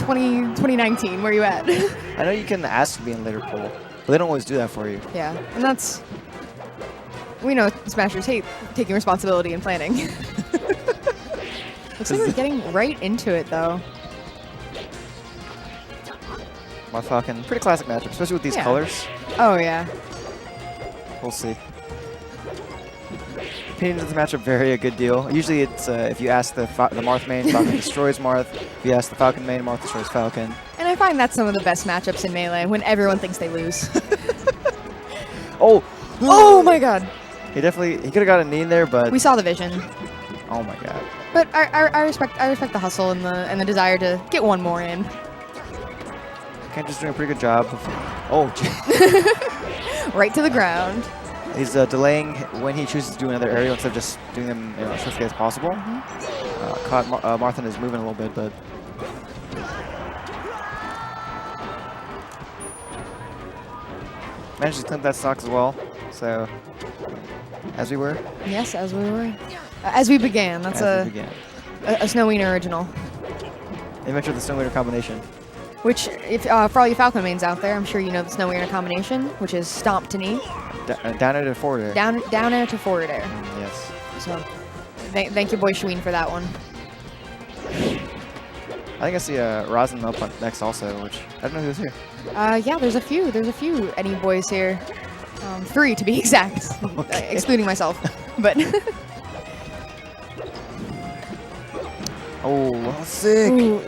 2019. Where you at? I know you can ask to be in later pool, but they don't always do that for you. Yeah, and that's... We know Smashers hate taking responsibility and planning. Looks like we're getting right into it, though. Marth Falcon, pretty classic matchup, especially with these colors. Oh, yeah. We'll see. Opinions of the matchup vary a good deal. Usually it's if you ask the Marth main, Falcon destroys Marth. If you ask the Falcon main, Marth destroys Falcon. And I find that's some of the best matchups in Melee, when everyone thinks they lose. Oh! Oh my god! He could have got a knee in there, but... We saw the vision. Oh my god. But I respect the hustle and the desire to get one more in. Cantor's doing a pretty good job. Oh, right to the ground. He's delaying when he chooses to do another aerial instead of just doing them as quickly as possible. Caught Marth in his movement a little bit, but... Managed to clean that stock as well, so... As we were? Yes, as we were. As we began. That's a Snow Wiener original. Adventure of the Snow Wiener combination. Which, if for all you Falcon mains out there, I'm sure you know the Snow Wiener combination, which is stomp to knee. Down air to forward air. Down air to forward air. Yes. So, thank you, boy Shween, for that one. I think I see Rosin up next also, which I don't know who's here. Yeah, there's a few Any boys here. 3 to be exact, excluding myself. But oh, well, sick. Ooh,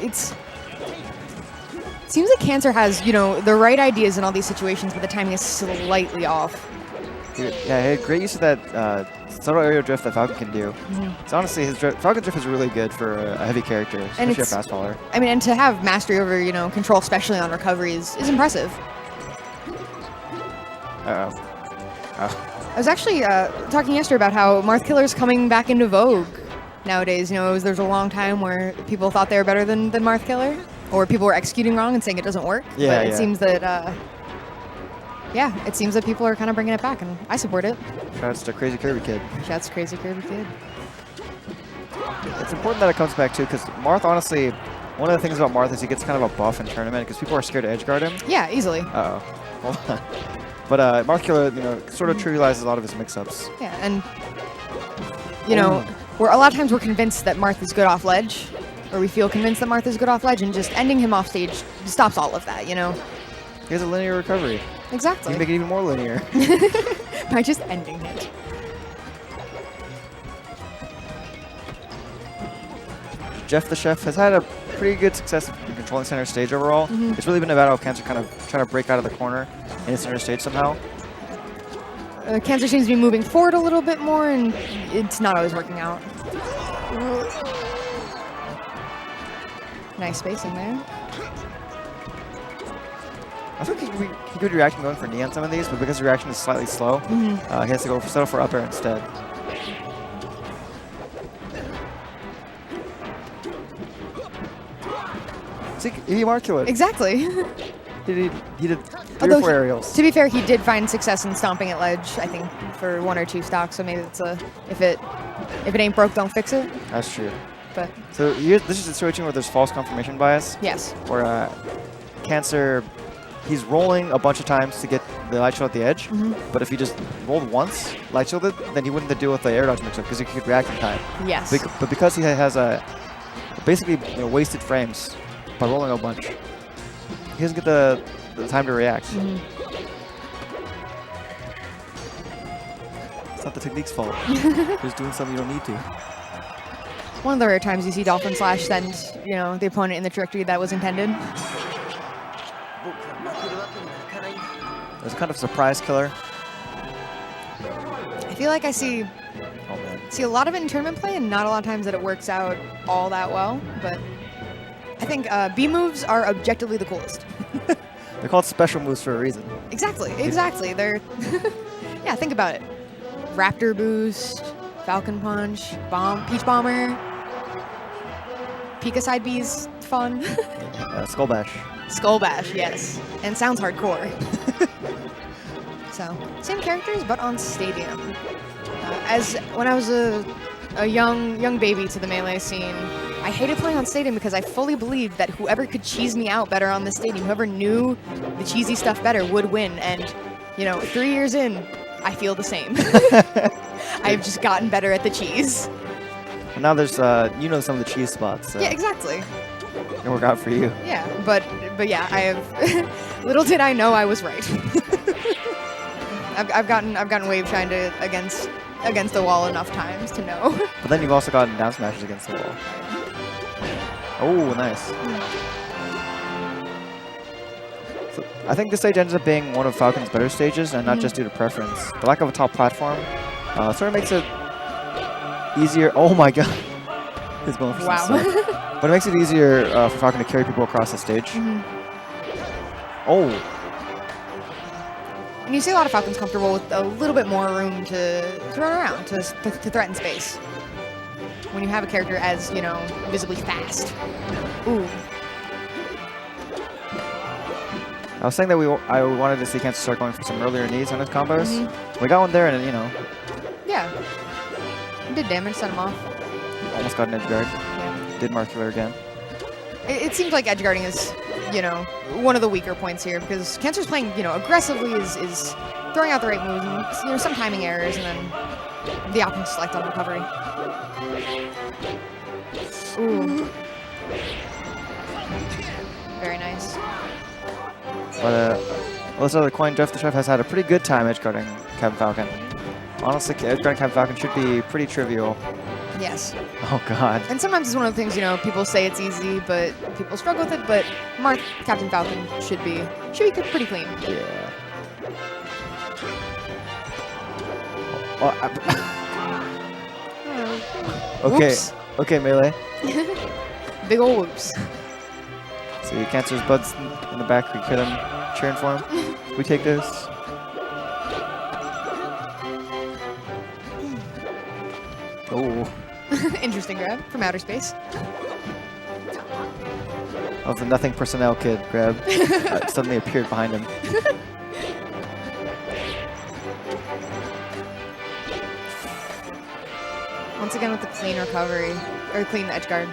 seems like Cancer has, the right ideas in all these situations, but the timing is slightly off. Yeah, he had great use of that subtle aerial drift that Falcon can do. So honestly, Falcon drift is really good for a heavy character, especially a fast faller. I mean, and to have mastery over, control, especially on recovery, is impressive. I was actually talking yesterday about how Marth Killer is coming back into vogue nowadays. There's a long time where people thought they were better than Marth Killer, or people were executing wrong and saying it doesn't work. Yeah, but it seems that, it seems that people are kind of bringing it back, and I support it. Shouts to Crazy Kirby Kid. Shouts to Crazy Kirby Kid. It's important that it comes back too, because Marth, honestly, one of the things about Marth is he gets kind of a buff in tournament, because people are scared to edge guard him. Yeah, easily. Uh-oh. Hold on. But Marth Killer, sort of trivializes a lot of his mix-ups. Yeah, and, a lot of times we're convinced that Marth is good off ledge, or we feel convinced that Marth is good off ledge, and just ending him off stage stops all of that, He has a linear recovery. Exactly. You can make it even more linear. By just ending it. Jeffthecheff has had a pretty good success in controlling center stage overall. It's really been a battle of Cancer kind of trying to break out of the corner in center stage somehow. Cancer seems to be moving forward a little bit more, and it's not always working out. Nice spacing there. I think he could reaction going for knee on some of these, but because the reaction is slightly slow, he has to settle for up air instead. See, he marked it. Exactly. He did 3 or 4 aerials. To be fair, he did find success in stomping at ledge, I think, for 1 or 2 stocks. So maybe it's if it ain't broke, don't fix it. That's true. But so this is a situation where there's false confirmation bias. Yes. Where Cancer, he's rolling a bunch of times to get the light shield at the edge. But if he just rolled once, light shielded, then he wouldn't have to deal with the air dodge mix-up because he could react in time. Yes. But because he has basically wasted frames by rolling a bunch, he doesn't get the time to react. It's not the technique's fault. You're just doing something you don't need to. One of the rare times you see Dolphin Slash send, the opponent in the trajectory that was intended. There's kind of surprise killer. I feel like I see a lot of it in tournament play, and not a lot of times that it works out all that well. But I think B moves are objectively the coolest. They're called special moves for a reason. Exactly. They're yeah. Think about it. Raptor boost, Falcon punch, Peach Bomber, Pika side B's fun. Skull Bash. Skull Bash, yes, and sounds hardcore. So same characters, but on Stadium. As when I was a young baby to the Melee scene, I hated playing on stadium because I fully believed that whoever could cheese me out better on this stadium, whoever knew the cheesy stuff better would win. And, 3 years in, I feel the same. I've just gotten better at the cheese. And now there's, some of the cheese spots. So Yeah, exactly. it'll work out for you. Yeah, but yeah, I have. Little did I know I was right. I've gotten wave shined against the wall enough times to know. But then you've also gotten down smashes against the wall. Oh, nice. So I think this stage ends up being one of Falcon's better stages, and not just due to preference. The lack of a top platform sort of makes it easier. Oh my god. He's going for some stuff. But it makes it easier for Falcon to carry people across the stage. Oh. And you see a lot of Falcons comfortable with a little bit more room to run around, to threaten space. When you have a character as, visibly fast. Ooh. I was saying that I wanted to see Cancer start going for some earlier knees on his combos. We got one there, and Yeah. It did damage, set him off. almost got an edge guard. Yeah. Did Markular again. It seems like edge guarding is, one of the weaker points here because Cancer's playing, aggressively, is throwing out the right moves, and, some timing errors, and then the option select on recovery. Ooh. Very nice. But let's the coin. Jeffthecheff has had a pretty good time edge guarding Captain Falcon. Honestly, edge guarding Captain Falcon should be pretty trivial. Yes. Oh god. And sometimes it's one of the things, people say it's easy, but people struggle with it. But Captain Falcon should be pretty clean. Yeah. Well, okay. Whoops. Okay, Melee. Big ol' whoops. So your Cancer's buds in the back. We hear them cheering for him. We take this. Oh. Interesting grab from outer space. Of the nothing personnel kid grab suddenly appeared behind him. Once again with the clean recovery, or clean edge guard.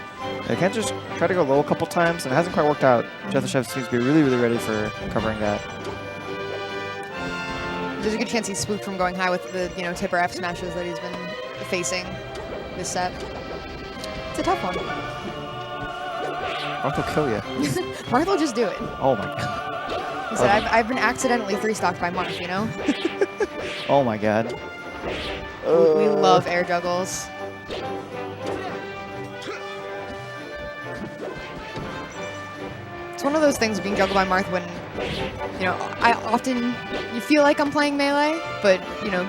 Yeah, Cancer's tried to go low a couple times and it hasn't quite worked out. Jeffthecheff seems to be really, really ready for covering that. There's a good chance he's spooked from going high with the, tipper F smashes that he's been facing this set. It's a tough one. Marth will kill you. Marth will just do it. Oh my god. He said, I've been accidentally 3-stocked by Marth, Oh my god. We love air juggles. It's one of those things being juggled by Marth when, you feel like I'm playing Melee, but,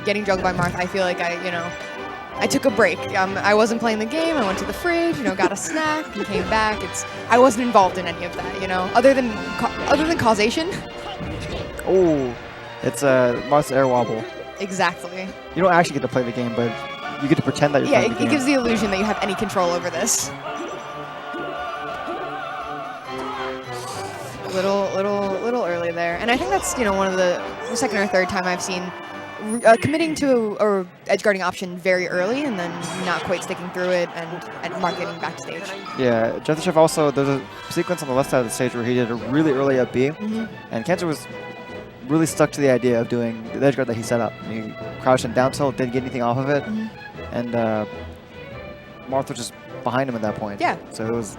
getting juggled by Marth, I feel like I took a break. I wasn't playing the game. I went to the fridge, got a snack, and came back. I wasn't involved in any of that, other than causation. Oh, it's Marth's air wobble. Exactly. You don't actually get to play the game, but you get to pretend that you're playing the game. It gives the illusion that you have any control over this. Little early there, and I think that's one of the second or third time I've seen committing to a edge guarding option very early and then not quite sticking through it and Marth getting backstage. Yeah, Jeffthecheff also, there's a sequence on the left side of the stage where he did a really early up B, and Cancer was really stuck to the idea of doing the edge guard that he set up. And he crouched and down tilt, didn't get anything off of it, and Marth was just behind him at that point. Yeah. So it was